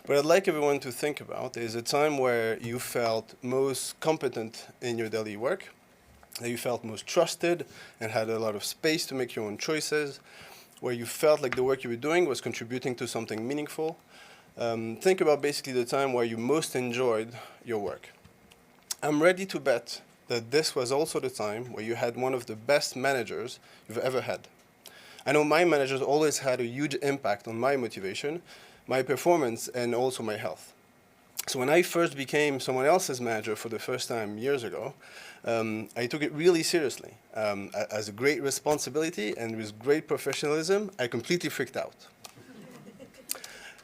What I'd like everyone to think about is a time where you felt most competent in your daily work, that you felt most trusted and had a lot of space to make your own choices, where you felt like the work you were doing was contributing to something meaningful. Think about basically the time where you most enjoyed your work. I'm ready to bet that this was also the time where you had one of the best managers you've ever had. I know my managers always had a huge impact on my motivation, my performance, and also my health. So when I first became someone else's manager for the first time years ago, I took it really seriously. As a great responsibility and with great professionalism, I completely freaked out.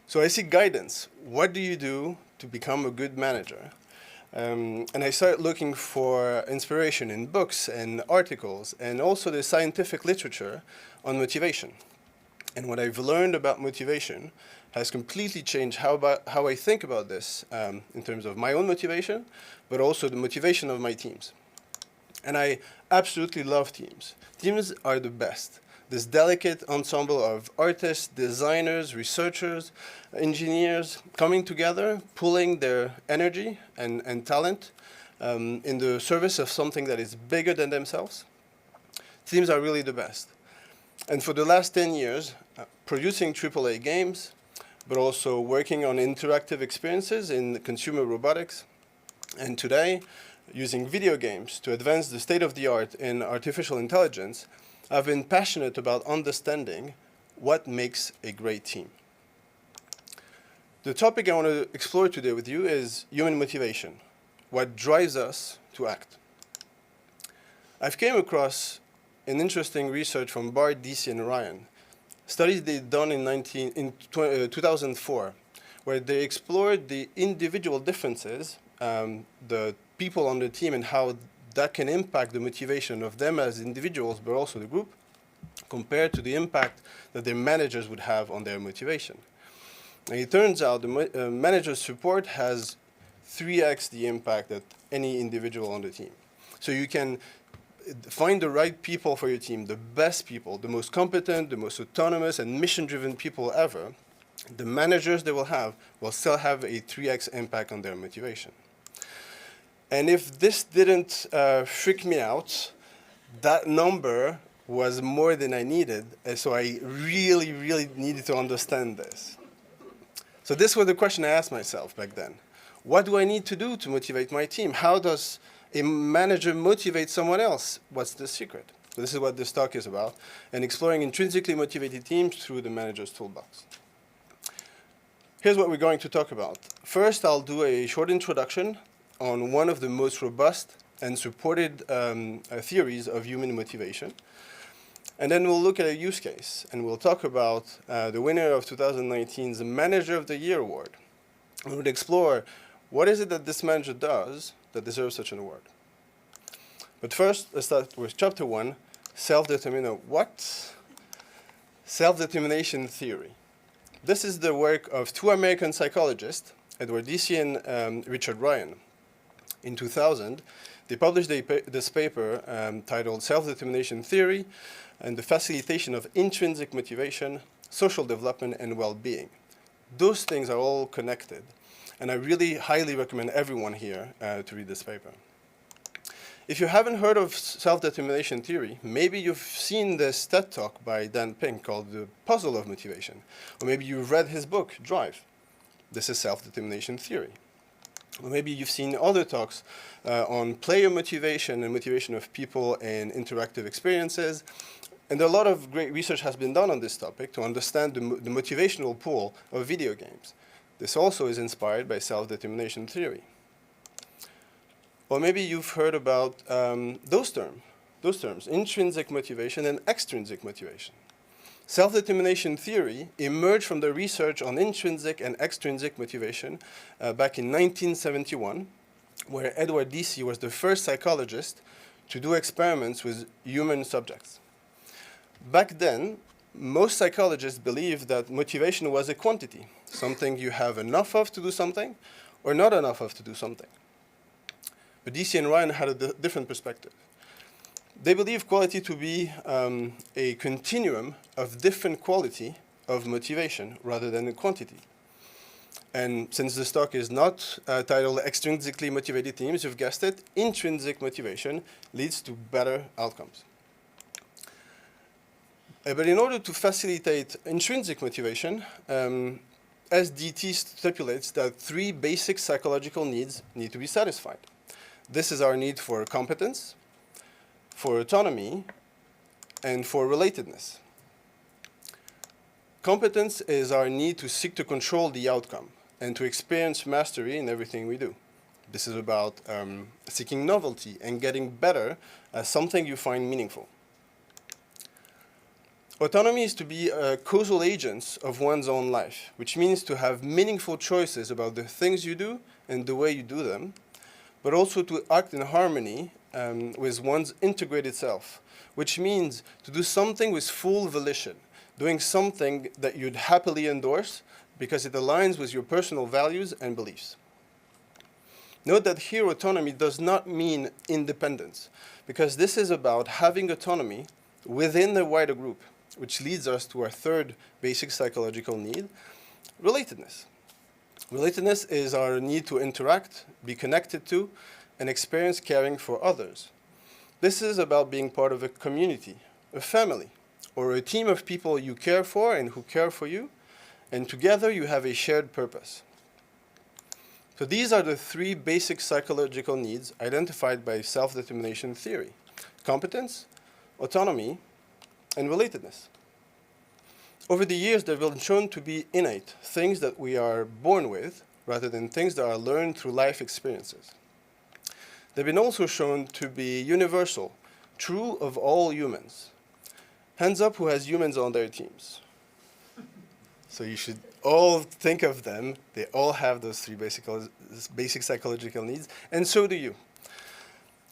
So I seek guidance. What do you do to become a good manager? And I started looking for inspiration in books and articles and also the scientific literature on motivation. And what I've learned about motivation has completely changed how I think about this in terms of my own motivation, but also the motivation of my teams. And I absolutely love teams. Teams are the best. This delicate ensemble of artists, designers, researchers, engineers coming together, pulling their energy and talent in the service of something that is bigger than themselves. Teams are really the best. And for the last 10 years, producing AAA games, but also working on interactive experiences in consumer robotics, and today, using video games to advance the state-of-the-art in artificial intelligence, I've been passionate about understanding what makes a great team. The topic I want to explore today with you is human motivation, what drives us to act. I've came across an interesting research from Bard, DC, and Ryan, studies they'd done in 2004, where they explored the individual differences, the people on the team and how that can impact the motivation of them as individuals, but also the group, compared to the impact that their managers would have on their motivation. And it turns out the manager's support has 3x the impact that any individual on the team. So you can find the right people for your team, the best people, the most competent, the most autonomous and mission-driven people ever. The managers they will still have a 3x impact on their motivation. And if this didn't freak me out, that number was more than I needed, and so I really, really needed to understand this. So this was the question I asked myself back then. What do I need to do to motivate my team? How does a manager motivate someone else? What's the secret? So this is what this talk is about, and exploring intrinsically motivated teams through the manager's toolbox. Here's what we're going to talk about. First, I'll do a short introduction on one of the most robust and supported theories of human motivation. And then we'll look at a use case, and we'll talk about the winner of 2019's Manager of the Year award. And we'll explore what is it that this manager does that deserves such an award. But first, let's start with chapter 1, self-determination. What? Self-determination theory. This is the work of two American psychologists, Edward Deci and Richard Ryan. In 2000, they published this paper titled Self-Determination Theory and the Facilitation of Intrinsic Motivation, Social Development, and Well-Being. Those things are all connected, and I really highly recommend everyone here to read this paper. If you haven't heard of self-determination theory, maybe you've seen this TED Talk by Dan Pink called The Puzzle of Motivation, or maybe you've read his book, Drive. This is self-determination theory. Or maybe you've seen other talks on player motivation and motivation of people in interactive experiences. And a lot of great research has been done on this topic to understand the motivational pool of video games. This also is inspired by self-determination theory. Or maybe you've heard about those terms, intrinsic motivation and extrinsic motivation. Self-determination theory emerged from the research on intrinsic and extrinsic motivation back in 1971, where Edward Deci was the first psychologist to do experiments with human subjects. Back then, most psychologists believed that motivation was a quantity, something you have enough of to do something or not enough of to do something. But Deci and Ryan had a different perspective. They believe quality to be a continuum of different quality of motivation rather than a quantity. And since this talk is not titled Extrinsically Motivated Teams, you've guessed it, intrinsic motivation leads to better outcomes. But in order to facilitate intrinsic motivation, SDT stipulates that 3 basic psychological needs need to be satisfied. This is our need for competence, for autonomy, and for relatedness. Competence is our need to seek to control the outcome and to experience mastery in everything we do. This is about seeking novelty and getting better at something you find meaningful. Autonomy is to be causal agents of one's own life, which means to have meaningful choices about the things you do and the way you do them, but also to act in harmony with one's integrated self, which means to do something with full volition, doing something that you'd happily endorse because it aligns with your personal values and beliefs. Note that here autonomy does not mean independence, because this is about having autonomy within the wider group, which leads us to our 3rd basic psychological need, relatedness. Relatedness is our need to interact, be connected to, and experience caring for others. This is about being part of a community, a family, or a team of people you care for and who care for you, and together you have a shared purpose. So these are the 3 basic psychological needs identified by self-determination theory: competence, autonomy, and relatedness. Over the years, they've been shown to be innate, things that we are born with, rather than things that are learned through life experiences. They've been also shown to be universal, true of all humans. Hands up who has humans on their teams. So you should all think of them. They all have those 3 basic psychological needs, and so do you.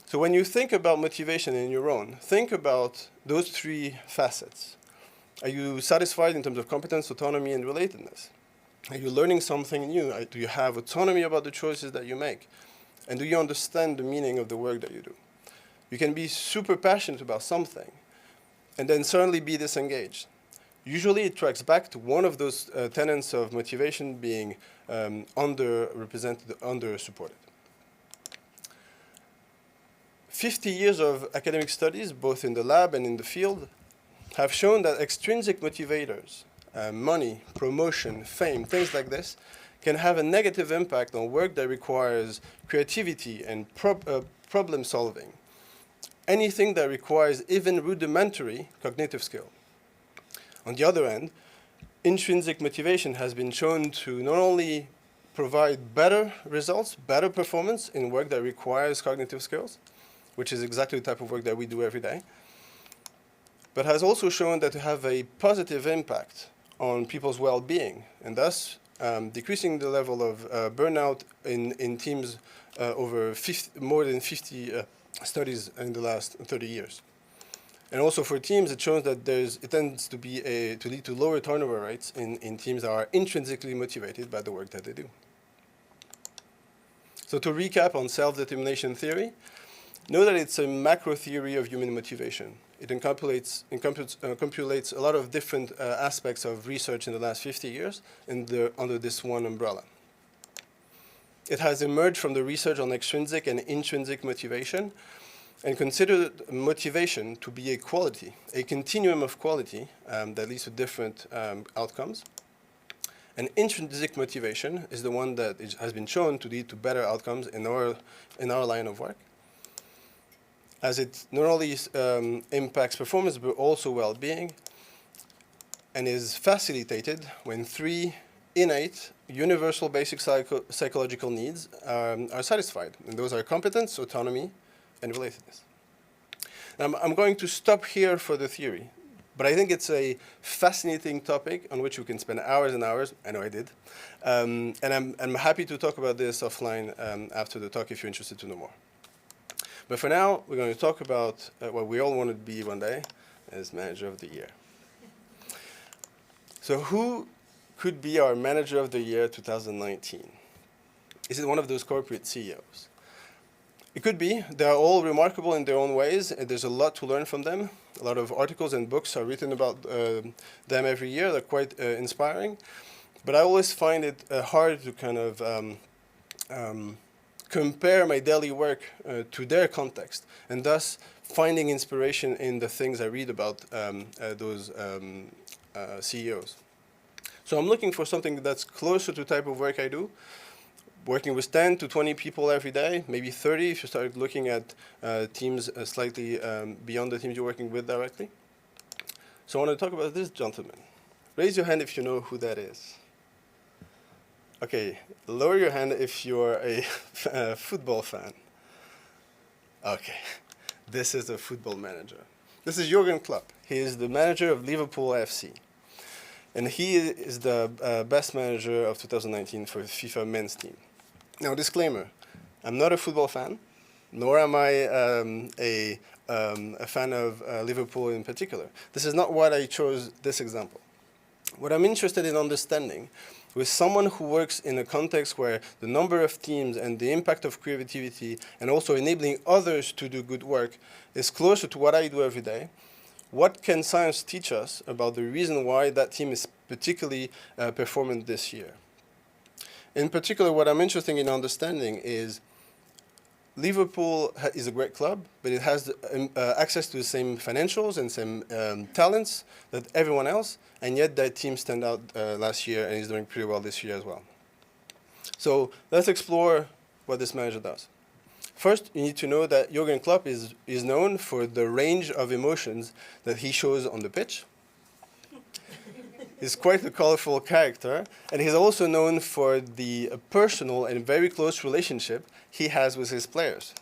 So when you think about motivation in your own, think about those 3 facets. Are you satisfied in terms of competence, autonomy, and relatedness? Are you learning something new? Do you have autonomy about the choices that you make? And do you understand the meaning of the work that you do? You can be super passionate about something and then suddenly be disengaged. Usually it tracks back to one of those tenets of motivation being underrepresented, undersupported. 50 years of academic studies, both in the lab and in the field, have shown that extrinsic motivators, money, promotion, fame, things like this, can have a negative impact on work that requires creativity and problem solving. Anything that requires even rudimentary cognitive skill. On the other hand, intrinsic motivation has been shown to not only provide better results, better performance in work that requires cognitive skills, which is exactly the type of work that we do every day, but has also shown that to have a positive impact on people's well-being, and thus decreasing the level of burnout in teams over more than 50 studies in the last 30 years. And also for teams, it shows that it tends to lead to lower turnover rates in teams that are intrinsically motivated by the work that they do. So to recap on self-determination theory, know that it's a macro theory of human motivation. It encapsulates a lot of different aspects of research in the last 50 years under this one umbrella. It has emerged from the research on extrinsic and intrinsic motivation and considered motivation to be a quality, a continuum of quality that leads to different outcomes. And intrinsic motivation is the one that has been shown to lead to better outcomes in our line of work, as it not only impacts performance but also well-being, and is facilitated when 3 innate, universal basic psychological needs are satisfied. And those are competence, autonomy, and relatedness. I'm going to stop here for the theory, but I think it's a fascinating topic on which we can spend hours and hours. I know I did. And I'm happy to talk about this offline after the talk if you're interested to know more. But for now, we're going to talk about what we all want to be one day as Manager of the Year. So who could be our Manager of the Year 2019? Is it one of those corporate CEOs? It could be. They are all remarkable in their own ways, and there's a lot to learn from them. A lot of articles and books are written about them every year. They're quite inspiring. But I always find it hard to kind of compare my daily work to their context, and thus finding inspiration in the things I read about those CEOs. So I'm looking for something that's closer to the type of work I do, working with 10 to 20 people every day, maybe 30 if you start looking at teams slightly beyond the teams you're working with directly. So I want to talk about this gentleman. Raise your hand if you know who that is. Okay, lower your hand if you're a football fan. Okay, this is a football manager. This is Jurgen Klopp. He is the manager of Liverpool FC. And he is the best manager of 2019 for the FIFA men's team. Now, disclaimer, I'm not a football fan, nor am I a fan of Liverpool in particular. This is not why I chose this example. What I'm interested in understanding with someone who works in a context where the number of teams and the impact of creativity and also enabling others to do good work is closer to what I do every day, what can science teach us about the reason why that team is particularly performant this year? In particular, what I'm interested in understanding is Liverpool is a great club, but it has access to the same financials and same talents that everyone else, and yet that team stand out last year and is doing pretty well this year as well. So let's explore what this manager does. First, you need to know that Jurgen Klopp is known for the range of emotions that he shows on the pitch. He's quite a colorful character, and he's also known for the personal and very close relationship he has with his players.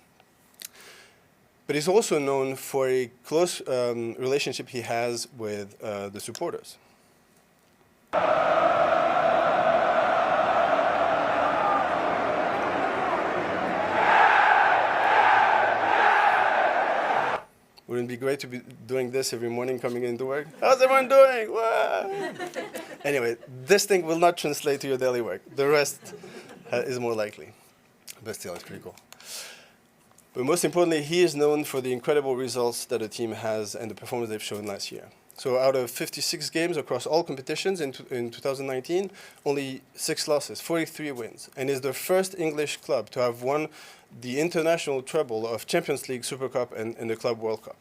But he's also known for a close relationship he has with the supporters. Wouldn't it be great to be doing this every morning coming into work? How's everyone doing? Wow. Anyway, this thing will not translate to your daily work. The rest is more likely. But still, it's pretty cool. But most importantly, he is known for the incredible results that the team has and the performance they've shown last year. So out of 56 games across all competitions in 2019, only 6 losses, 43 wins, and is the first English club to have won the international treble of Champions League, Super Cup, and the Club World Cup.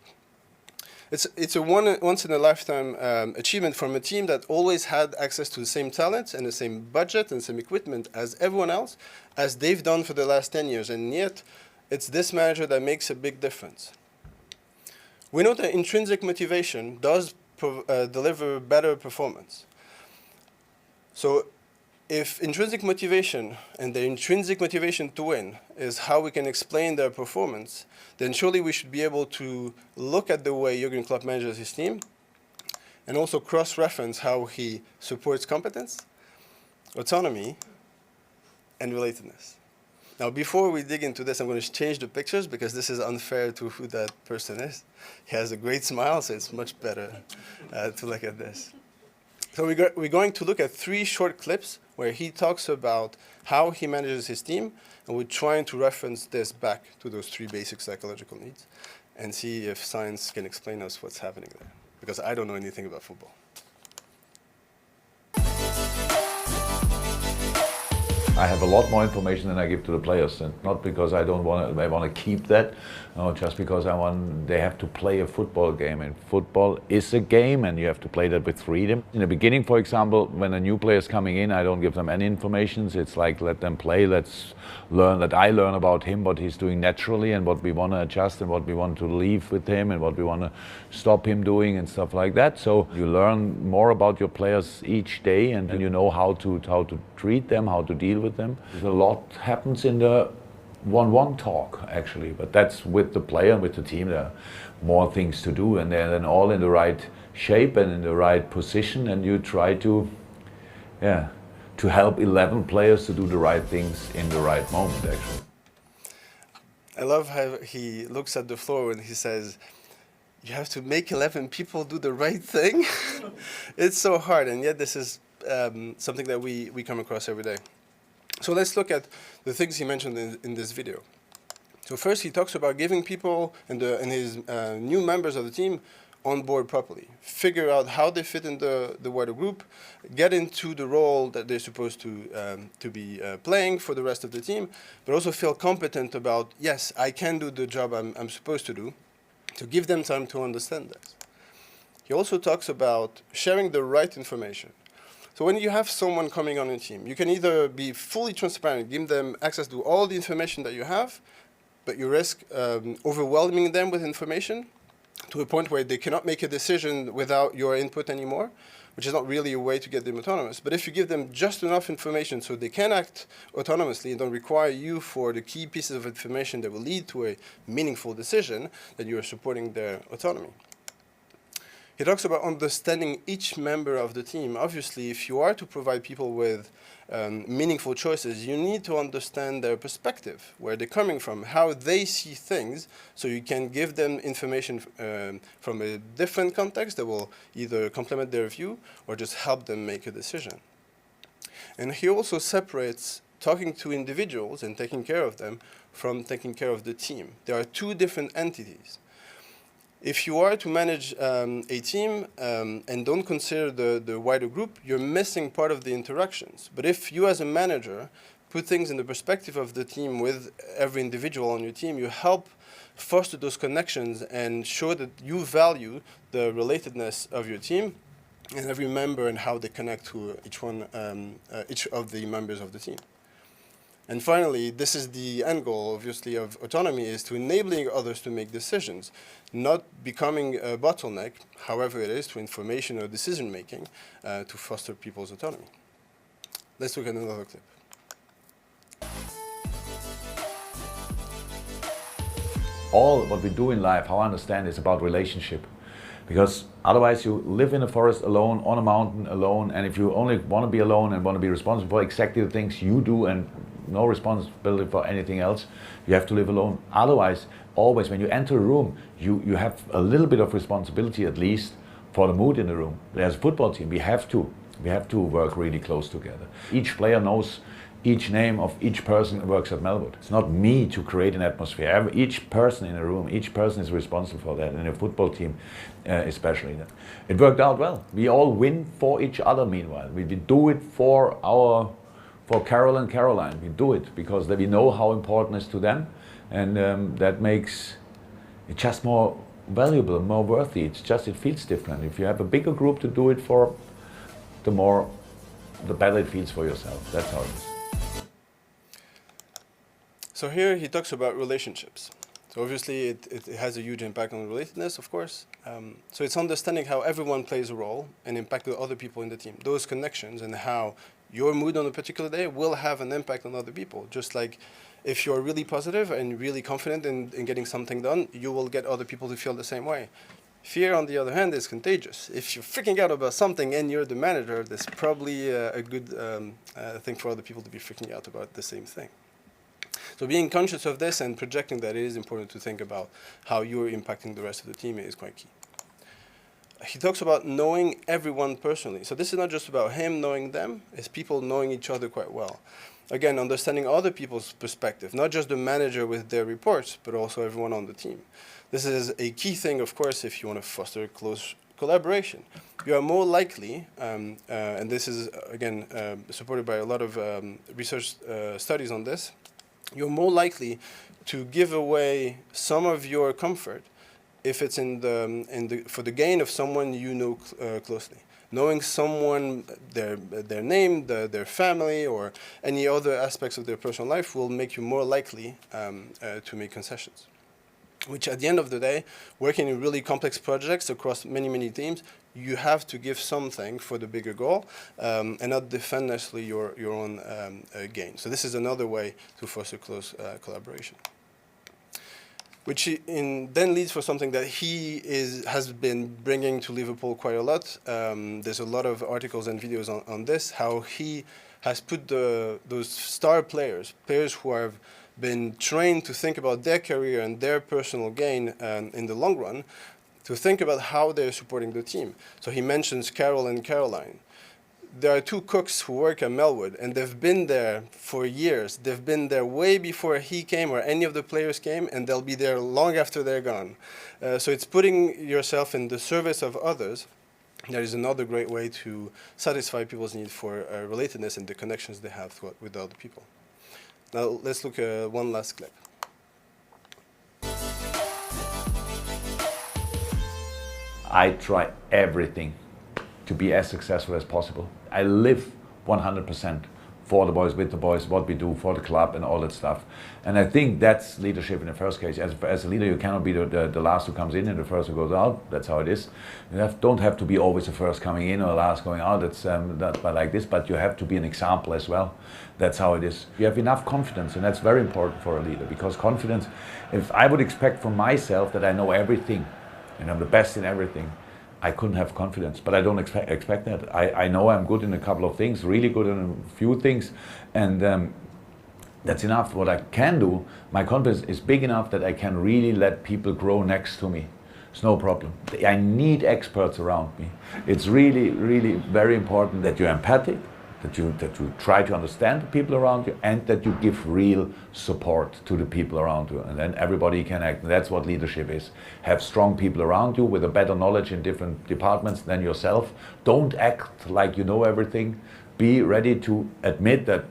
It's a once-in-a-lifetime achievement from a team that always had access to the same talents and the same budget and same equipment as everyone else, as they've done for the last 10 years, and yet it's this manager that makes a big difference. We know that intrinsic motivation does deliver better performance. So if intrinsic motivation and the intrinsic motivation to win is how we can explain their performance, then surely we should be able to look at the way Jurgen Klopp manages his team and also cross-reference how he supports competence, autonomy, and relatedness. Now, before we dig into this, I'm going to change the pictures because this is unfair to who that person is. He has a great smile, so it's much better to look at this. So we're going to look at 3 short clips where he talks about how he manages his team, and we're trying to reference this back to those 3 basic psychological needs and see if science can explain us what's happening there, because I don't know anything about football. I have a lot more information than I give to the players, and not because I don't want to. I want to keep that, no, just because I want. They have to play a football game, and football is a game, and you have to play that with freedom. In the beginning, for example, when a new player is coming in, I don't give them any information. It's like let them play. Let's learn. That I learn about him, what he's doing naturally, and what we want to adjust, and what we want to leave with him, and what we want to stop him doing, and stuff like that. So you learn more about your players each day, and you know how to treat them, how to deal with them. A lot happens in the one-on-one talk, actually, but that's with the player and with the team. There are more things to do, and they're then all in the right shape and in the right position, and you try to help 11 players to do the right things in the right moment, actually. I love how he looks at the floor when he says, you have to make 11 people do the right thing. It's so hard, and yet this is something that we come across every day. So let's look at the things he mentioned in this video. So first, he talks about giving people and his new members of the team on board properly, figure out how they fit in the wider group, get into the role that they're supposed to be playing for the rest of the team, but also feel competent about, yes, I can do the job I'm supposed to do, to give them time to understand this. He also talks about sharing the right information. So when you have someone coming on your team, you can either be fully transparent, give them access to all the information that you have, but you risk overwhelming them with information to a point where they cannot make a decision without your input anymore, which is not really a way to get them autonomous. But if you give them just enough information so they can act autonomously and don't require you for the key pieces of information that will lead to a meaningful decision, then you are supporting their autonomy. He talks about understanding each member of the team. Obviously, if you are to provide people with meaningful choices, you need to understand their perspective, where they're coming from, how they see things, so you can give them information from a different context that will either complement their view or just help them make a decision. And he also separates talking to individuals and taking care of them from taking care of the team. There are two different entities. If you are to manage a team and don't consider the wider group, you're missing part of the interactions. But if you as a manager put things in the perspective of the team with every individual on your team, you help foster those connections and show that you value the relatedness of your team and every member and how they connect to each of the members of the team. And finally, this is the end goal, obviously, of autonomy, is to enabling others to make decisions, not becoming a bottleneck, however it is, to information or decision-making, to foster people's autonomy. Let's look at another clip. All what we do in life, how I understand, is about relationship. Because otherwise you live in a forest alone, on a mountain alone, and if you only want to be alone and want to be responsible for exactly the things you do and no responsibility for anything else, you have to live alone. Otherwise, always when you enter a room, you have a little bit of responsibility at least for the mood in the room. As a football team, we have to work really close together. Each player knows each name of each person who works at Melwood. It's not me to create an atmosphere. Each person in a room, each person is responsible for that, in a football team especially. It worked out well. We all win for each other meanwhile. We do it for Carol and Caroline. We do it because we know how important it is to them, and that makes it just more valuable, more worthy. It feels different. If you have a bigger group to do it for, the better it feels for yourself. That's how it is. So here he talks about relationships. So obviously it has a huge impact on relatedness, of course. So it's understanding how everyone plays a role and impact the other people in the team. Those connections and how your mood on a particular day will have an impact on other people. Just like if you're really positive and really confident in getting something done, you will get other people to feel the same way. Fear, on the other hand, is contagious. If you're freaking out about something and you're the manager, that's probably a good thing for other people to be freaking out about the same thing. So being conscious of this and projecting that, it is important to think about how you're impacting the rest of the team is quite key. He talks about knowing everyone personally. So this is not just about him knowing them, it's people knowing each other quite well. Again, understanding other people's perspective, not just the manager with their reports, but also everyone on the team. This is a key thing, of course, if you want to foster close collaboration. You are more likely, and this is, again, supported by a lot of research studies on this, you're more likely to give away some of your comfort if it's for the gain of someone you know closely. Knowing someone, their name, their family, or any other aspects of their personal life will make you more likely to make concessions. Which at the end of the day, working in really complex projects across many, many teams, you have to give something for the bigger goal and not defend necessarily your own gain. So this is another way to foster close collaboration. Which then leads for something that he has been bringing to Liverpool quite a lot. There's a lot of articles and videos on this, how he has put those star players who have been trained to think about their career and their personal gain in the long run, to think about how they're supporting the team. So he mentions Carol and Caroline. there are two cooks who work at Melwood, and they've been there for years. They've been there way before he came or any of the players came, and they'll be there long after they're gone. So it's putting yourself in the service of others. That is another great way to satisfy people's need for relatedness and the connections they have with other people. Now let's look at one last clip. I try everything to be as successful as possible. I live 100% for the boys, with the boys, what we do for the club and all that stuff. And I think that's leadership in the first case. As a leader, you cannot be the last who comes in and the first who goes out. That's how it is. You don't have to be always the first coming in or the last going out. That's like this, but you have to be an example as well. That's how it is. You have enough confidence, and that's very important for a leader, because confidence, if I would expect from myself that I know everything and I'm the best in everything, I couldn't have confidence, but I don't expect that. I know I'm good in a couple of things, really good in a few things, and that's enough. What I can do, my confidence is big enough that I can really let people grow next to me. It's no problem. I need experts around me. It's really, really very important that you're empathic, that you try to understand the people around you, and that you give real support to the people around you, and then everybody can act. And that's what leadership is. Have strong people around you with a better knowledge in different departments than yourself. Don't act like you know everything. Be ready to admit that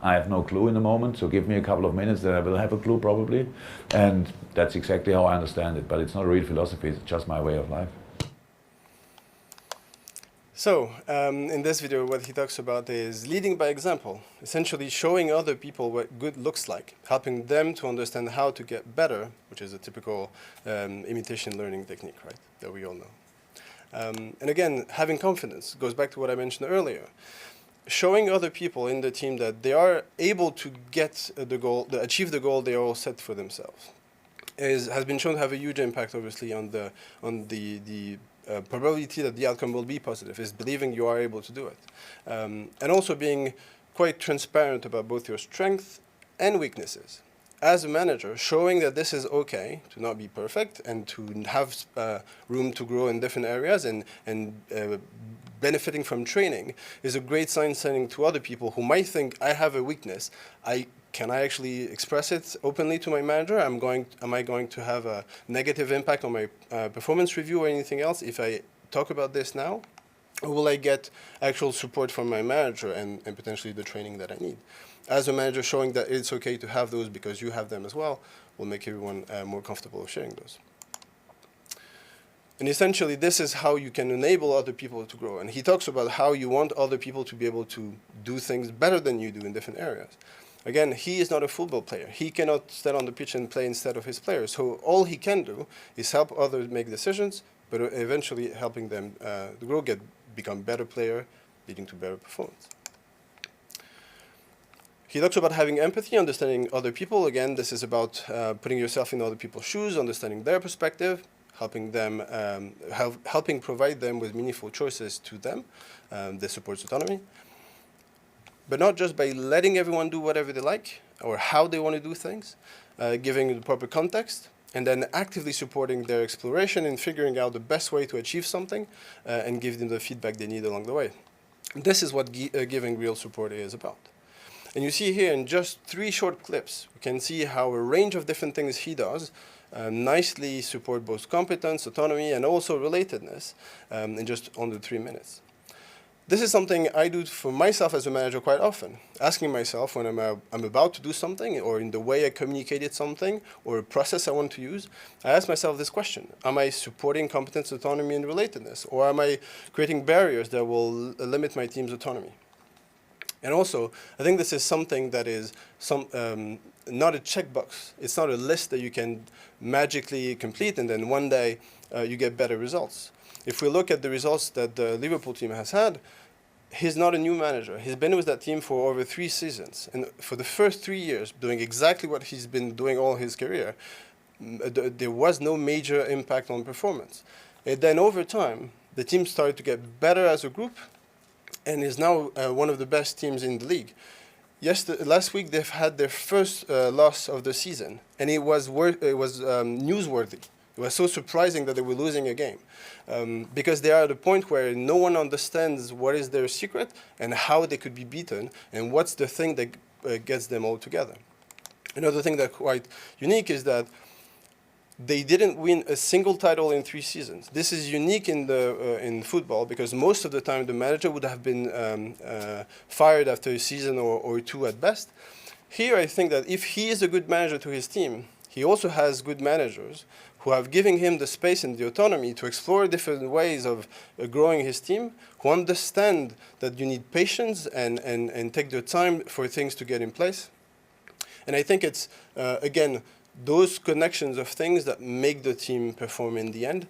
I have no clue in the moment, so give me a couple of minutes, then I will have a clue probably. And that's exactly how I understand it, but it's not a real philosophy, it's just my way of life. So, in this video, what he talks about is leading by example, essentially showing other people what good looks like, helping them to understand how to get better, which is a typical imitation learning technique, right, that we all know. And again, having confidence goes back to what I mentioned earlier. Showing other people in the team that they are able to get the goal, achieve the goal they all set for themselves, has been shown to have a huge impact, obviously, on the probability that the outcome will be positive, is believing you are able to do it. And also being quite transparent about both your strengths and weaknesses. As a manager, showing that this is okay to not be perfect and to have room to grow in different areas and benefiting from training is a great sign sending to other people who might think, I have a weakness. Can I actually express it openly to my manager? Am I going to have a negative impact on my performance review or anything else if I talk about this now? Or will I get actual support from my manager and potentially the training that I need? As a manager, showing that it's okay to have those because you have them as well will make everyone more comfortable sharing those. And essentially, this is how you can enable other people to grow. And he talks about how you want other people to be able to do things better than you do in different areas. Again, he is not a football player. He cannot stand on the pitch and play instead of his players. So all he can do is help others make decisions, but eventually helping them grow, become better player, leading to better performance. He talks about having empathy, understanding other people. Again, this is about putting yourself in other people's shoes, understanding their perspective, helping them, helping provide them with meaningful choices to them. This supports autonomy. But not just by letting everyone do whatever they like or how they want to do things, giving the proper context, and then actively supporting their exploration and figuring out the best way to achieve something and give them the feedback they need along the way. This is what giving real support is about. And you see here in just 3 short clips, we can see how a range of different things he does nicely support both competence, autonomy, and also relatedness in just under 3 minutes. This is something I do for myself as a manager quite often, asking myself when I'm about to do something or in the way I communicated something or a process I want to use, I ask myself this question: am I supporting competence, autonomy, and relatedness? Or am I creating barriers that will limit my team's autonomy? And also, I think this is something that is not a checkbox. It's not a list that you can magically complete and then one day you get better results. If we look at the results that the Liverpool team has had, he's not a new manager. He's been with that team for over 3 seasons. And for the first 3 years, doing exactly what he's been doing all his career, there was no major impact on performance. And then over time, the team started to get better as a group and is now one of the best teams in the league. Last week, they've had their first loss of the season, and it was newsworthy It was so surprising that they were losing a game because they are at a point where no one understands what is their secret and how they could be beaten and what's the thing that gets them all together. Another thing that's quite unique is that they didn't win a single title in 3 seasons. This is unique in football because most of the time the manager would have been fired after a season or 2 at best. Here I think that if he is a good manager to his team, he also has good managers who have given him the space and the autonomy to explore different ways of growing his team, who understand that you need patience and take the time for things to get in place. And I think it's, again, those connections of things that make the team perform in the end.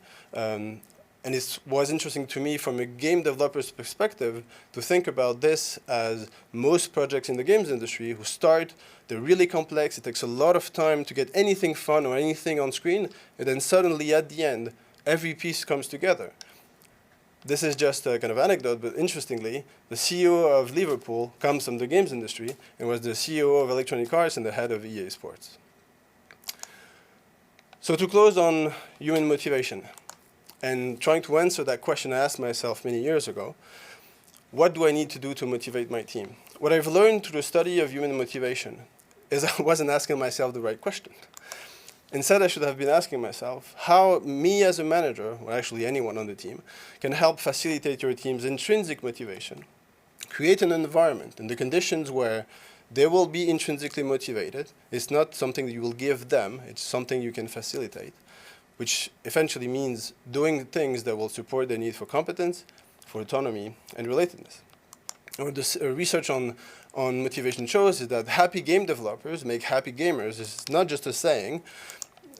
And it was interesting to me from a game developer's perspective to think about this as most projects in the games industry who start, they're really complex, it takes a lot of time to get anything fun or anything on screen, and then suddenly at the end, every piece comes together. This is just a kind of anecdote, but interestingly, the CEO of Liverpool comes from the games industry and was the CEO of Electronic Arts and the head of EA Sports. So to close on human motivation, and trying to answer that question I asked myself many years ago, what do I need to do to motivate my team? What I've learned through the study of human motivation is I wasn't asking myself the right question. Instead, I should have been asking myself how me as a manager, or actually anyone on the team, can help facilitate your team's intrinsic motivation, create an environment and the conditions where they will be intrinsically motivated. It's not something that you will give them, it's something you can facilitate, which eventually means doing things that will support their need for competence, for autonomy, and relatedness. And what this research on motivation shows is that happy game developers make happy gamers. It's not just a saying.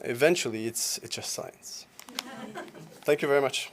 Eventually, it's just science. Thank you very much.